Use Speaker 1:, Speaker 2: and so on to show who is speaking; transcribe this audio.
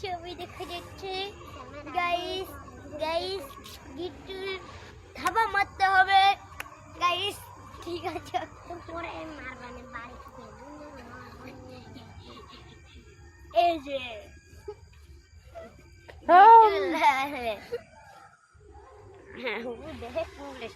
Speaker 1: ছবি দেখা যাচ্ছে। গাইস গাইস গিট্টুর ধাবা মারতে হবে গাইস। ঠিক আছে পরে মারবানে বাড়ি থেকে এই যে হ্যাঁ ও দেখে পুলিশ